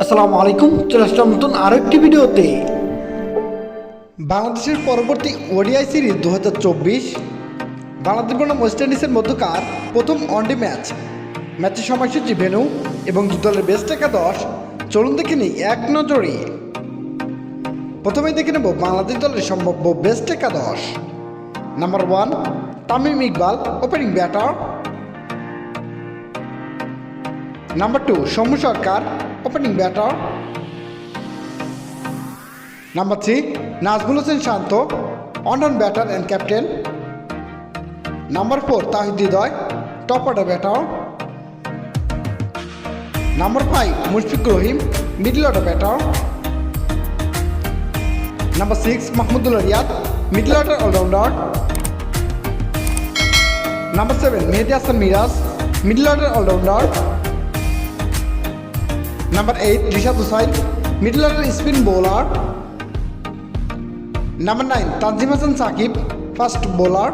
আসসালামু আলাইকুম, চলে আসলাম নতুন আরো একটি ভিডিওতে। বাংলাদেশের পরবর্তী ওডিআই সিরিজ 2024 বাংলাদেশ বনাম ওয়েস্ট ইন্ডিজের মধ্যকার প্রথম ওয়ানডে ম্যাচের সময়সূচি, ভেন্যু এবং দু দলের বেস্ট একাদশ চলুন দেখে নিই এক নজরে। প্রথমেই দেখে নেব বাংলাদেশ দলের সম্ভাব্য বেস্ট একাদশ। Number 1 Tamim Iqbal, opening batter. Number 2 Soumya Sarkar, opening batter. Number 3 Najmul Hossain Shanto, on batter and captain. Number 4 Towhid Hridoy, top order batter. Number 5 Mushfiqur Rahim, middle order batter. Number 6 Mahmudullah Riyad, middle order allrounder. Number 7 Mehidy Hasan Miraz, middle order allrounder. Number 8 Rishad Hossain, middle order spin bowler. Number 9 Tanzim Hasan Sakib, fast bowler.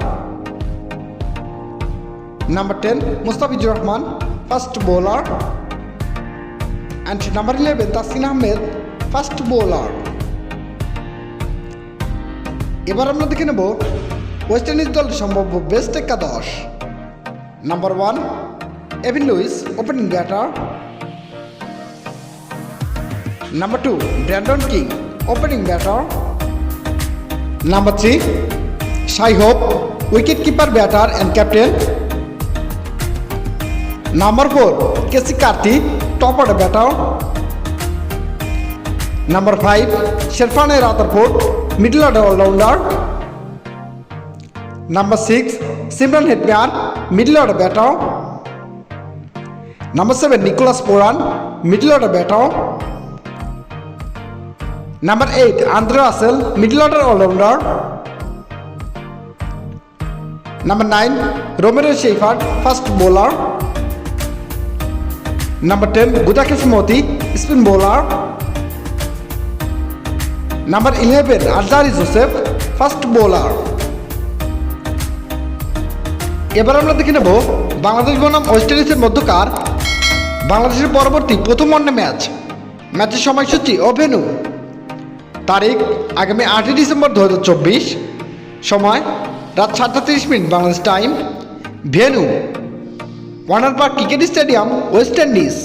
Number 10 Mustafizur Rahman, fast bowler. And number 11 Taskin Ahmed, fast bowler. এবার আমরা দেখে নেব West Indies দলের সম্ভাব্য best একাদশ। Number 1 Evin Lewis, opening batter. Number 2 Brandon King, opening batter. Number 3 Shai Hope, wicket keeper batter and captain. Number 4 Keacy Carty, top order batter. Number 5 Sherfane Rutherford, middle order allrounder. Number 6 Shimron Hetmyer, middle order batter. Number 7 Nicholas Pooran, middle order batter. Number 8 Andre Russell, middle order allrounder. Number 9 Romario Shepherd, fast bowler. Number 10 Gudakesh Moti, spin bowler. Number 11 Azhari Joseph, fast bowler. এবার আমরা দেখে নেব বাংলাদেশ বনাম West ইন্ডিজের মধ্যকার বাংলাদেশের পরবর্তী প্রথম ওয়ানডে ম্যাচের সময়সূচি ও ভেন্যু। তারিখ আগামী 8 ডিসেম্বর 2024, সময় রাত 7:30 Bangladesh time. Venue Warner park cricket stadium, West Indies.